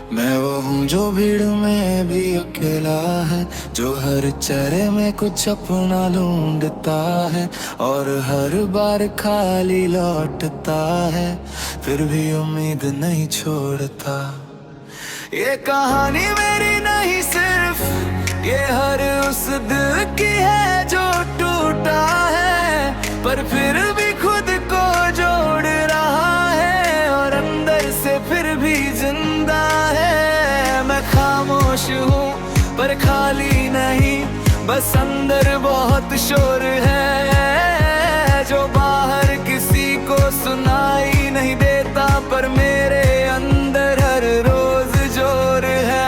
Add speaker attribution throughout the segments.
Speaker 1: मैं वो हूँ जो भीड़ में भी अकेला है, जो हर चेहरे में कुछ अपना ढूंढता है और हर बार खाली लौटता है, फिर भी उम्मीद नहीं छोड़ता। ये कहानी मेरी नहीं सिर्फ, ये हर उस दिल की है जो टूटा है, पर फिर भी खुद को जोड़ रहा है और अंदर से फिर भी जिंदा है। मैं खामोश हूँ पर खाली नहीं, बस अंदर बहुत शोर है जो बाहर किसी को सुनाई नहीं देता, पर मेरे अंदर हर रोज जोर है।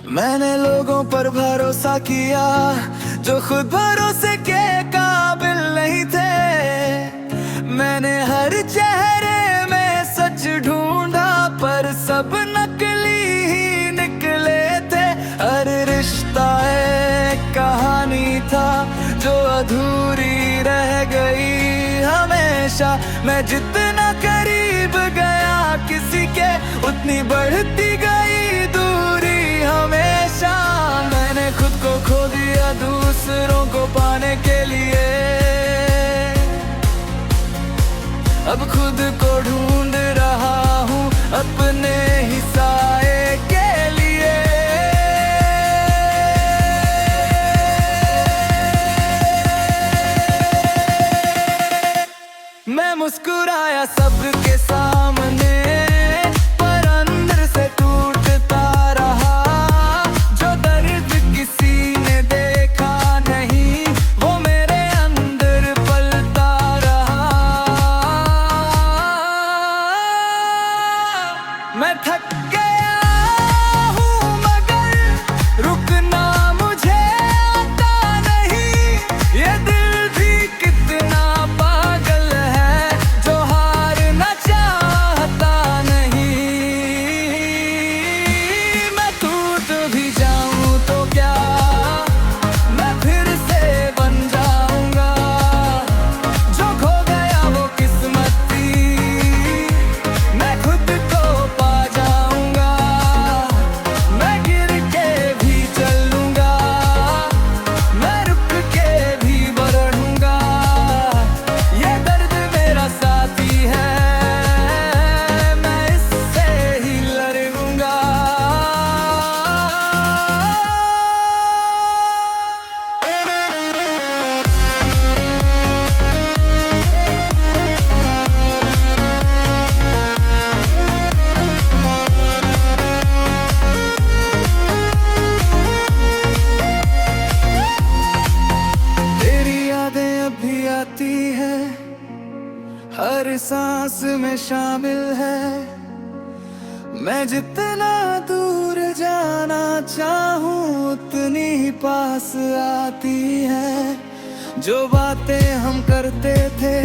Speaker 1: मैंने लोगों पर भरोसा किया जो खुद भरोसे के काबिल नहीं थे। मैंने हर चेहरे में सच ढूंढा पर सब नकली ही निकले थे। हर रिश्ता एक कहानी था जो अधूरी रह गई हमेशा। मैं जितना करीब गया किसी के, उतनी बढ़ती गई दूरी हमेशा। मैंने खुद को खो दिया दूसरों को पाने के लिए, अब खुद को ढूंढ रहा हूँ अपने ही साए के लिए। मैं मुस्कुराया सबके सामने, पर अंदर से टूटता रहा। जो दर्द किसी ने देखा नहीं, वो मेरे अंदर पलता रहा। मैं थक गया हूँ मगर रुकना मुझे आता नहीं। ये दिल भी कितना पागल है जो हारना चाहता नहीं। मैं टूट भी जाऊं तो क्या, मैं फिर से बन जाऊंगा। जो खो गया वो किस्मत थी, मैं खुद को पा जाऊंगा। मैं गिर के भी चलूंगा, मैं रुक के भी बढ़ूंगा। ये दर्द मेरा साथी है, मैं इससे ही लड़ूंगा। तेरी यादें अभी आती है, हर सांस में शामिल है। मैं जितना दूर जाना चाहूँ उतनी ही पास आती है। जो बातें हम करते थे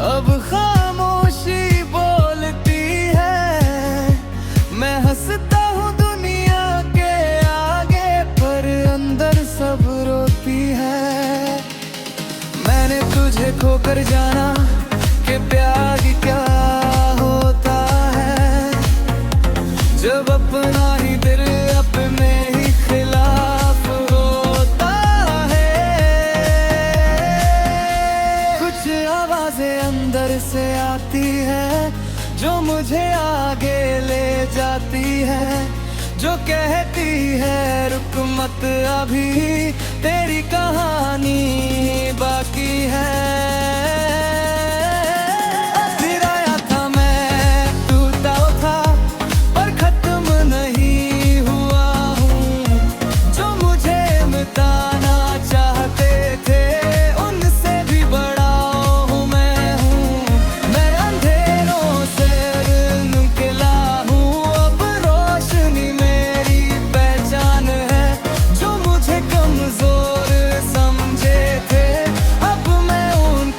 Speaker 1: अब खामोशी बोलती है। मैं हंसता हूँ दुनिया के आगे, पर अंदर सब रोती है। मैंने तुझे खोकर जाना कि प्यार ही क्या होता है, जब अपना ही दिल अपने ही खिलाफ होता है। कुछ आवाजें अंदर से आती है जो मुझे आगे ले जाती है, जो कहती है रुक मत अभी, तेरी कहानी बाकी है। फिर आया था मैं, टूटा था पर खत्म नहीं हुआ हूँ। जो मुझे मिटाना चाहते थे उनसे भी बड़ा हूँ मैं हूँ। मैं अंधेरों से निकला हूँ, अब रोशनी मेरी पहचान है। जो मुझे कमजोर समझे थे, अब मैं उन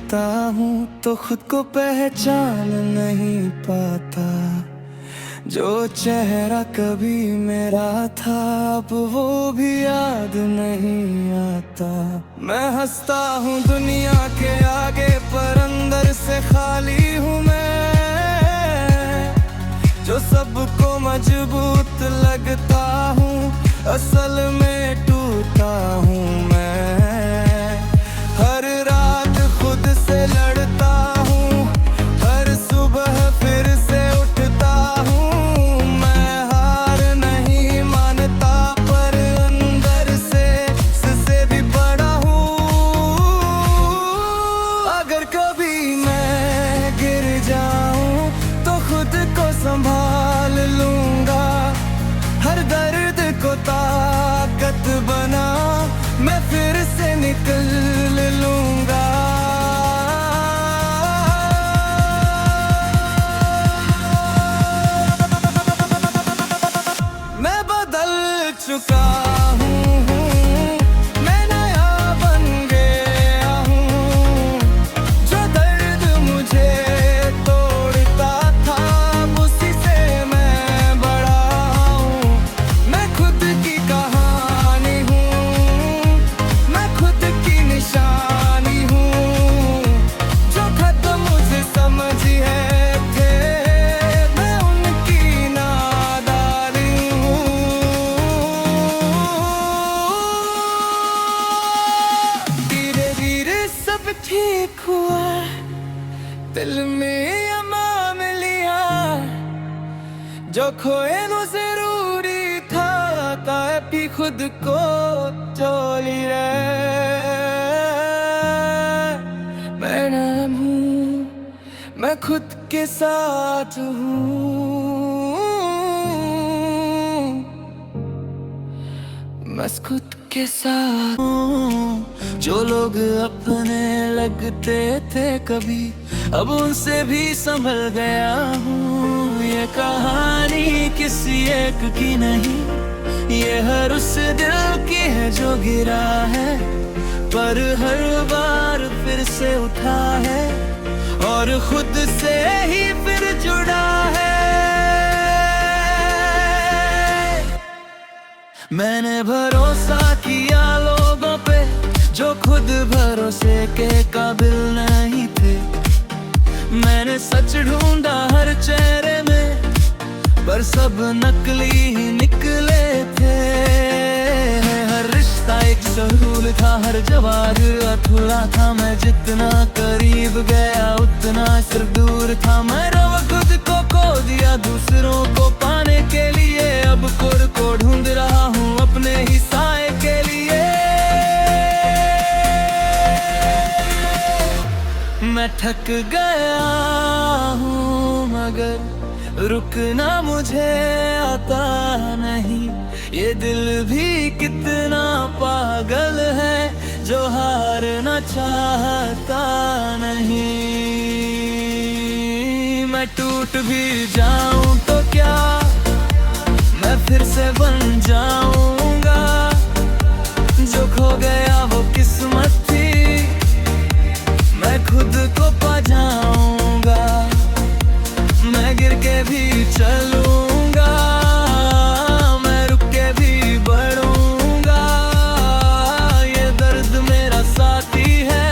Speaker 1: देखता हूँ तो खुद को पहचान नहीं पाता। जो चेहरा कभी मेरा था अब वो भी याद नहीं आता। मैं हंसता हूँ दुनिया के आगे पर अंदर से खाली हूँ मैं। जो सबको मजबूत लगता हूँ असल में टूटा हूँ मैं। हर रात खुद से लड़ता हूँ, हर सुबह फिर से उठता हूँ। मैं हार नहीं मानता पर अंदर से भी बड़ा हूँ। अगर कभी मैं गिर जाऊँ तो खुद को संभाल लूँगा। हर दर्द को ताकत बना मैं फिर से निकल लूँगा। मैं बदल चुका हूँ, मैं नया बन गया हूँ। जो दर्द मुझे तोड़ता था उसी से मैं बड़ा हूँ। मैं खुद की कहानी हूँ, मैं खुद की निशानी हूँ। जो खत्म मुझे समझे थे मैं उनकी नादानी हूँ। धीरे धीरे सब ठीक हुआ, दिल में अमान लिया। जो खोए वो जरूरी था ताकि खुद को चोली रे। मैं नाम हूँ, मैं खुद के साथ हूँ। बस खुद के साथ हूँ। जो लोग अपने लगते थे कभी अब उनसे भी संभल गया हूँ। ये कहानी किसी एक की नहीं, ये हर उस दिल की है जो गिरा है पर हर बार फिर से उठा है और खुद से ही फिर जुड़ा है। मैंने भरोसा किया लोगों पे जो खुद भरोसे के काबिल नहीं थे। मैंने सच ढूंढा हर चेहरे में पर सब नकली ही निकले थे। हर रिश्ता एक सहूल था, हर जवाब अधूरा था। मैं जितना करीब गया उतना सिर्फ दूर था। मैं रवा खुद को खो दिया दूसरों को पाने के लिए। अब खुद को ढूंढ रहा हूँ अपने ही साए के लिए। मैं थक गया हूँ मगर रुकना मुझे आता नहीं। ये दिल भी कितना पागल है जो हारना चाहता नहीं। मैं टूट भी जाऊं तो क्या मैं फिर से बन जाऊंगा। जो खो गया वो किस्मत थी मैं खुद को पा जाऊंगा। मैं गिर के भी चलूंगा, मैं रुक के भी बढ़ूंगा। ये दर्द मेरा साथी है,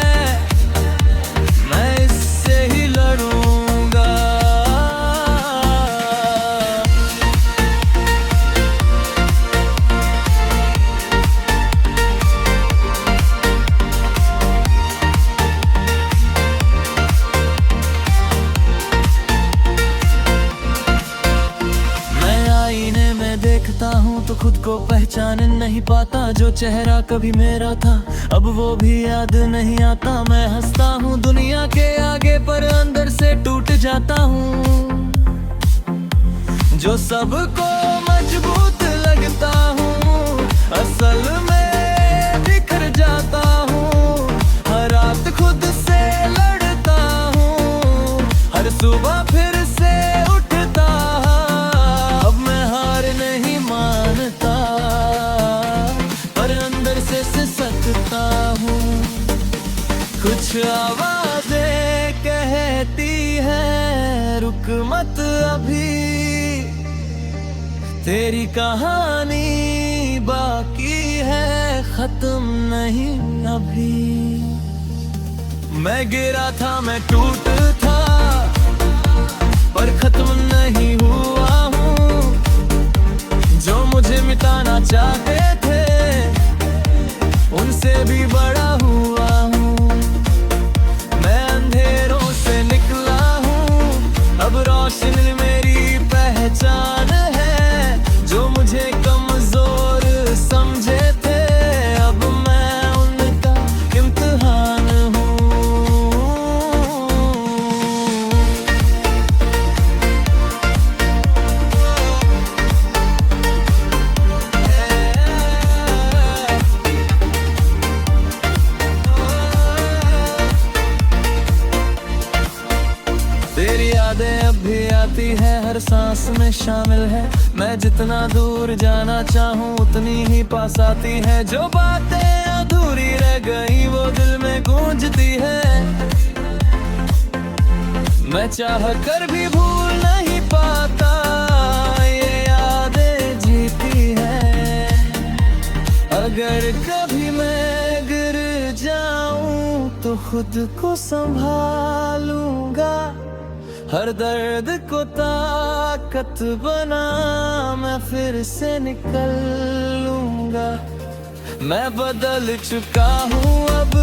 Speaker 1: मैं इससे ही लड़ूंगा। देखता हूँ तो खुद को पहचान नहीं पाता। जो चेहरा कभी मेरा था अब वो भी याद नहीं आता। मैं हंसता हूँ दुनिया के आगे पर अंदर से टूट जाता हूँ। जो सबको मजबूत लगता हूँ असल में बिखर जाता हूँ। हर रात खुद से लड़ता हूँ, हर सुबह फिर से उठता। अब मैं हार नहीं मानता पर अंदर से सिसकता हूँ। कुछ आवाज है रुक मत अभी, तेरी कहानी बाकी है खत्म नहीं अभी। मैं गिरा था मैं टूट था पर खत्म नहीं हुआ हूँ, जो मुझे मिटाना चाहते थे उनसे भी बड़ा हुआ हूँ। मैं अंधेरों से निकला हूँ, अब रोशनी मेरी पहचान है, जो मुझे कमजोर समझे थे अब मैं उनका इम्तिहान हूँ। तेरी यादें अब भी आती है, हर सांस में शामिल है। मैं जितना दूर जाना चाहूँ उतनी ही पास आती है। जो बातें अधूरी रह गई वो दिल में गूंजती है। मैं चाह कर भी भूल नहीं पाता, ये यादें जीती है। अगर कभी मैं गिर जाऊं तो खुद को संभालूंगा, हर दर्द को ताकत बना मैं फिर से निकलूंगा। मैं बदल चुका हूँ अब,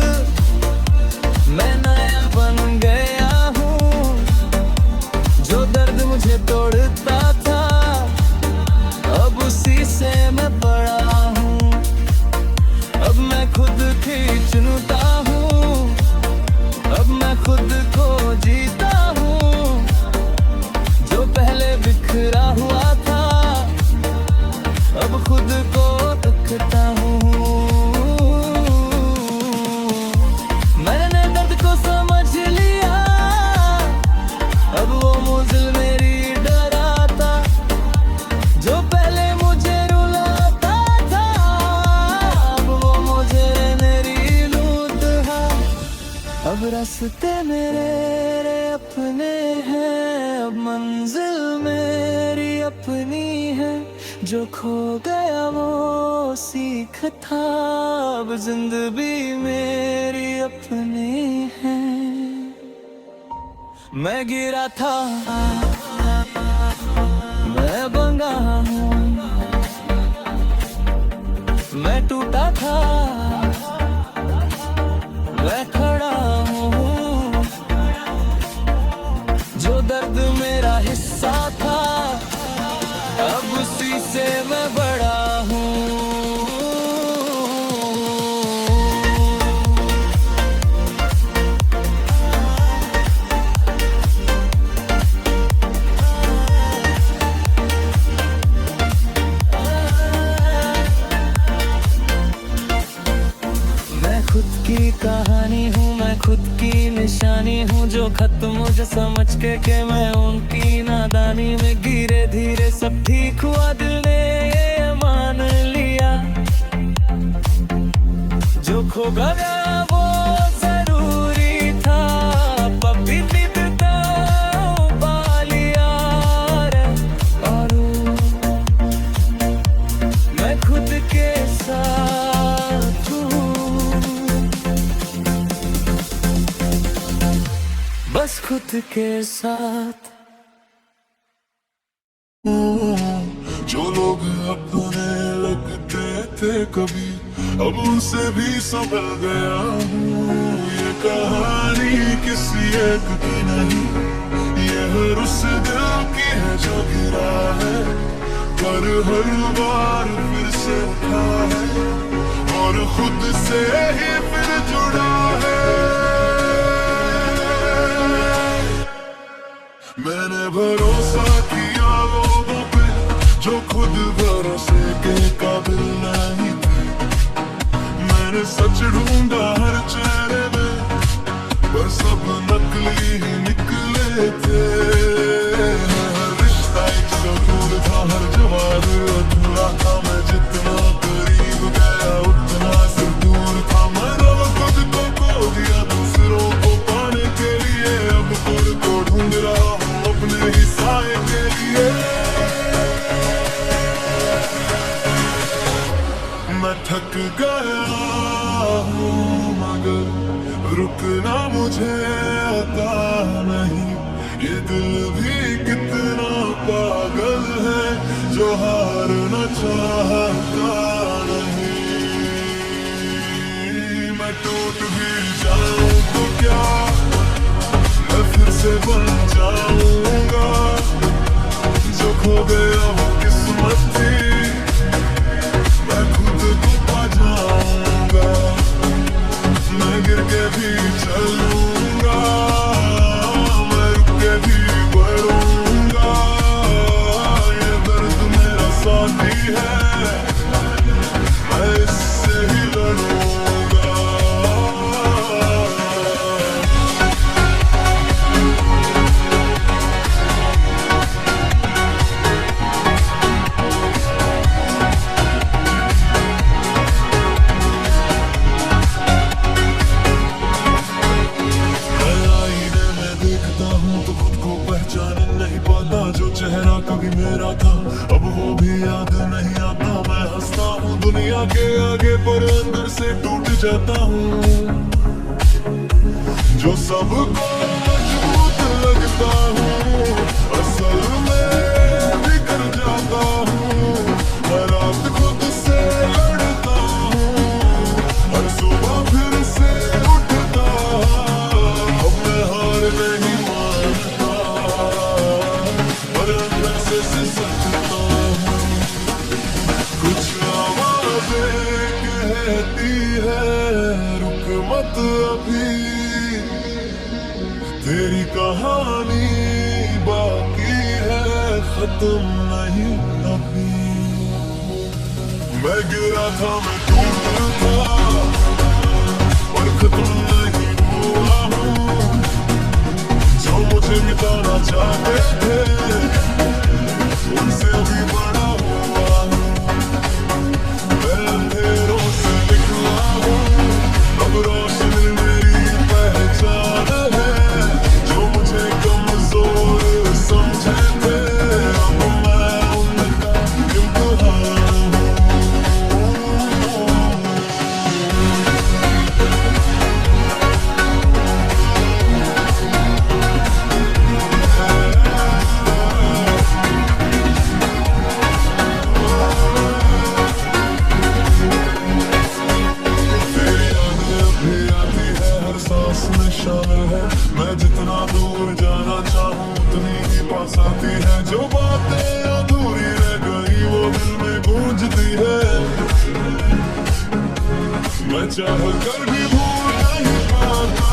Speaker 1: मैं नया बन गया हूँ। जो दर्द मुझे तोड़ता था अब उसी से मैं बड़ा हूँ। अब मैं खुद की चुनता हूँ, अब मैं खुद को जीता हूँ। जो पहले बिखरा हुआ था अब खुद को रखता हूँ। मैंने दर्द को समझ लिया, अब वो मुझे मेरी डराता। जो पहले मुझे रुलाता था अब वो मुझे मेरी लूटा। अब रास्ते मेरे अपने हैं, अब मंजिल मेरी अपनी है। जो खो गया वो सीख था, अब जिंदगी मेरी अपनी है। मैं गिरा था मैं बंगा हूँ, मैं टूटा था मैं खड़ा हूँ। जो दर्द मेरा हिस्सा था अब उसी से मैं बड़ा हूँ। मैं खुद की कहानी हूँ, मैं खुद की निशानी हूँ। जो खत्म मुझे समझ के मैं उनकी नादानी में गिरे धीरे सब ठीक हुआ। दिल ने ये मान लिया, जो खो गया वो जरूरी था। पपी तो पा लिया रे, और मैं खुद के साथ हूँ, बस खुद के साथ।
Speaker 2: जो लोग अपने लगते थे कभी अब उनसे भी संभल गया हूँ। ये कहानी किसी एक की नहीं, ये हर उस दिल की है जो गिरा है, पर हर बार फिर से उठा है और खुद से ही फिर जुड़ा है। मैंने भरोसा किया लोगों पे जो खुद भरोसे के काबिल नहीं थे। मैंने सच ढूंढा हर चेहरे में पर सब नकली ही निकले थे। हर रिश्ता एक सुकून था, हर जवाब अधूरा था। मैं जितना करीब गया उतना से दूर था। मैंने खुद को खो दिया दूसरों को पाने के लिए, अब खुद को ढूंढ थक गया हूँ मगर रुकना मुझे आता नहीं। ये दिल भी कितना पागल है जो हारना चाहता नहीं। मैं टूट भी जाऊं तो क्या मैं फिर से बन जाऊंगा। जो खो गया वो किस्मत थी मैं खुद को पा जाऊंगा। मैं गिर के भी चलूंगा, मैं रुक के भी बढ़ूंगा। ये दर्द मेरा साथी है, मैं इससे ही लड़ूंगा। चेहरा कभी मेरा था अब वो भी याद नहीं आता। मैं हंसता हूँ दुनिया के आगे पर अंदर से टूट जाता हूँ। जो सबको मजबूत लगता हूँ असल में बिखर जाता हूँ। हर रात खुद से लड़ता हूँ, हर सुबह फिर से उठता। अब मैं हार नहीं मानता पर अंदर से सकता हूँ। कुछ आवाज़ें कहती है रुक मत अभी, तेरी कहानी बाकी है खत्म नहीं अभी। मैं गिरा था मैं टूटा था और खत्म नहीं हुआ हूँ। जो मुझे मिटाना चाहते थे उनसे भी बड़ा हुआ हूँ। मैं अंधेरों से निकला हूँ, अब रोशन मेरी पहचान है। जो मुझे कमजोर समझे थे अब मैं उनका इम्तिहान हूँ। मैं जितना दूर जाना चाहूँ उतनी ही पास आती है। जो बातें अधूरी रह गई वो दिल में गूंजती है। मैं चाह कर भी भूल नहीं पाता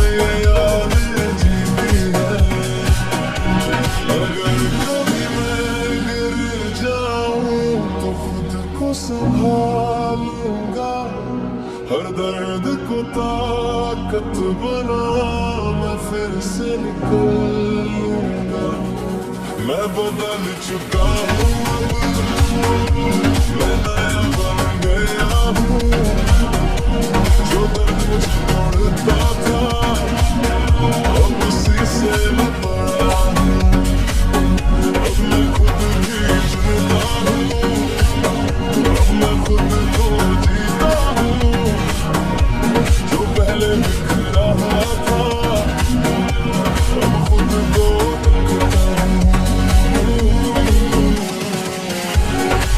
Speaker 2: ये यादें जीती है। अगर कभी मैं गिर जाऊँ तो खुद को संभालूंगा। हर दर्द को ताकत बना मैं फिर से निकलूंगा। मैं बदल चुका हूँ मैं नया बन गया हूँ। जो दर्द मुझे तोड़ता था अब उसी से मैं बड़ा हूँ। अब मैं खुद भी चुनता हूँ, अब मैं खुद को जीता हूँ। जो पहले बिखरा था अब खुद को तकता हूँ।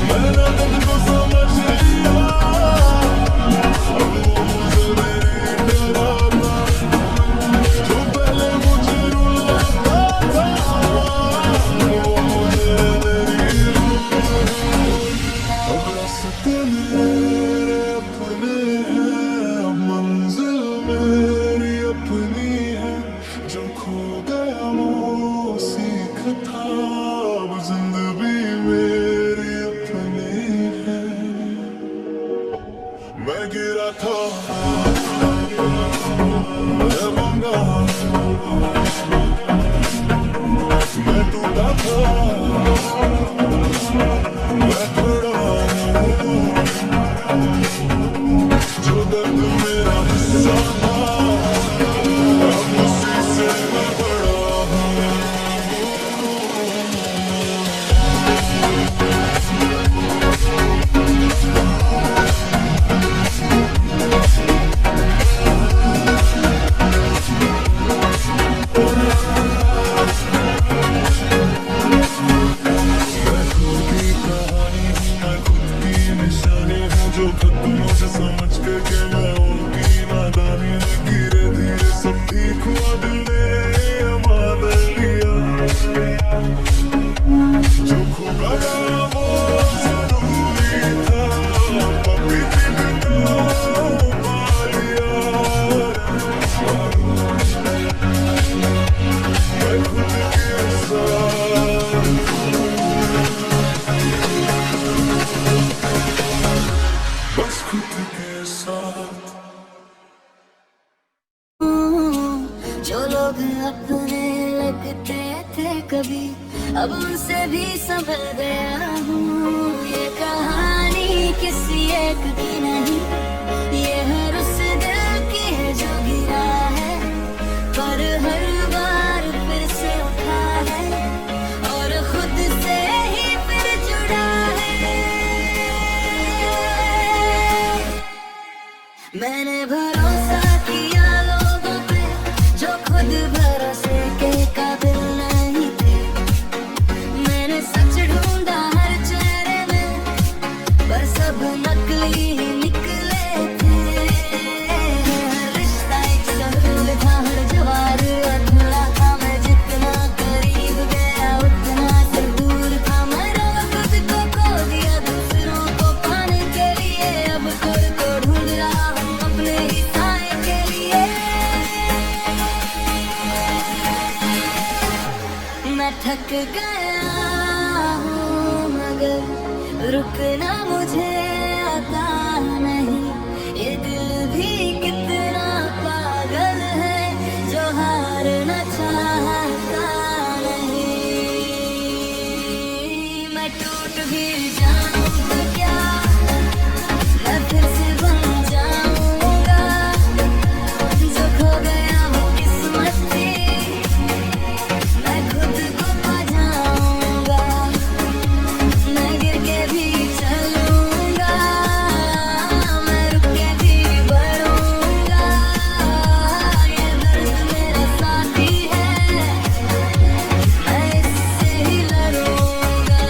Speaker 2: मैंने दर्द को समझ लिया अब वो मुझे मेरी डराता। जो पहले मुझे रुलाता था वो मुझे मेरी अब रास्ते मेरे अपने हैं, अब मंजिल मेरी अपनी है। जो खो गया वो सीखता अब जिंदगी मेरी अपनी है। मैं गिरा था मैं बंगा मैं टूटा था मैं खड़ा हूँ। जो दर्द मेरा हिस्सा था अब उसी से मैं बड़ा हूँ। खुद के साथ।
Speaker 3: जो लोग अपने लगते थे कभी, अब उनसे भी संभल गया हूँ। ये कहानी किसी एक की नहीं, ये हर उस दिल की है जो गिरा है, पर हर बार फिर से उठा है और खुद से ही फिर जुड़ा है। मैंने भरोसा किया लोगों पे जो खुद भरोसे के काबिल नहीं थे। मैंने सच ढूंढा हर चेहरे में, पर सब नकली ही निकले थे। हर रिश्ता एक सवाल था, हर जवाब अधूरा था। मैं जितना करीब गया उतना से दूर था। मैंने खुद को खो दिया दूसरों को पाने के लिए। अब खुद को ढूंढ रहा हूँ अपने ही साए के लिए। मैं थक गया हूँ मगर रुकना मुझे आता नहीं। ये दिल भी कितना पागल है जो हारना चाहता नहीं। मैं टूट भी जाऊँ तो क्या, मैं फिर से बन जाऊँगा। जो खो गया हूँ किस्मत से, मैं खुद को पा जाऊँगा। मैं गिर के भी चलूँगा, मैं रुक के भी बढ़ूँगा। ये दर्द मेरा साथी है, मैं इससे ही लड़ूँगा।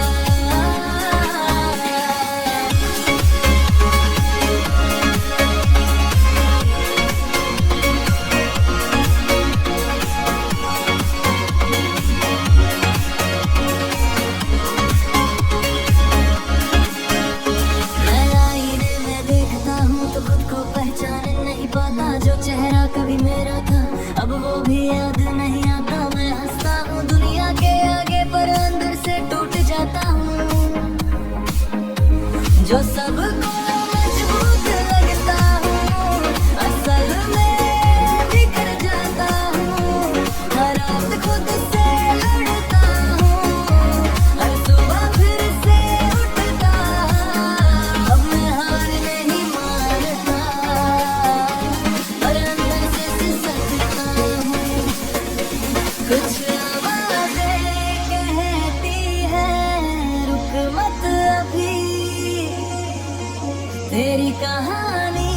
Speaker 3: मैं आईने में देखता हूँ तो खुद को पहचान नहीं पाता। जो चेहरा कभी मेरा था अब वो भी याद नहीं आता। मैं हंसता हूँ दुनिया के आगे पर अंदर से टूट जाता हूँ। जो सबको मजबूत लगता हूँ असल में बिखर जाता हूँ। हर रात खुद से लड़ता हूँ, हर सुबह फिर से उठता। अब मैं हार नहीं मानता, पर अंदर से सिसकता हूँ। कुछ आवाज़ें कहती है रुक मत अभी, तेरी कहानी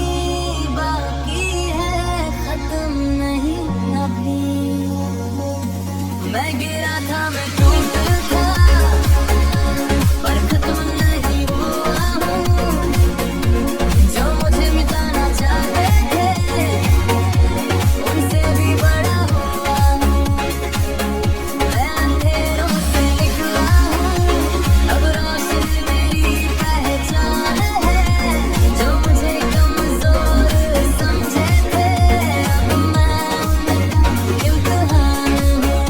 Speaker 3: बाकी है खत्म नहीं अभी। मैं गिरा था, मैं टूट था, पर खत्म नहीं हुआ हूँ। जो मुझे मिटाना चाहते थे उनसे भी बड़ा हुआ हूँ। मैं अंधेरों से निकला हूँ, अब रोशनी मेरी पहचान है। जो मुझे कमजोर समझे थे अब मैं उनका इम्तिहान हूँ।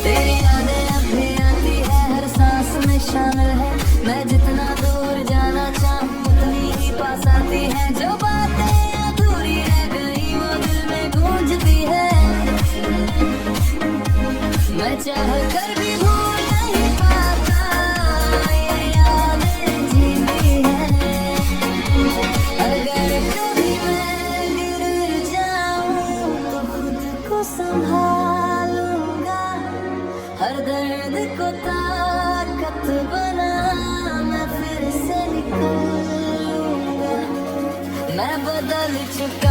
Speaker 3: तेरी यादें अब भी आती है, हर सांस में शामिल है। मैं जितना दूर जाना चाहूँ उतनी ही पास आती है। जो बातें अधूरी रह गई वो दिल में गूंजती है। मैं चाह कर भी भूल नहीं पाता, ये यादें जीती है। अगर कभी मैं गिर जाऊँ तो खुद को संभालूंगा। हर दर्द को ताकत बना मैं फिर से निकलूंगा। मैं बदल चुका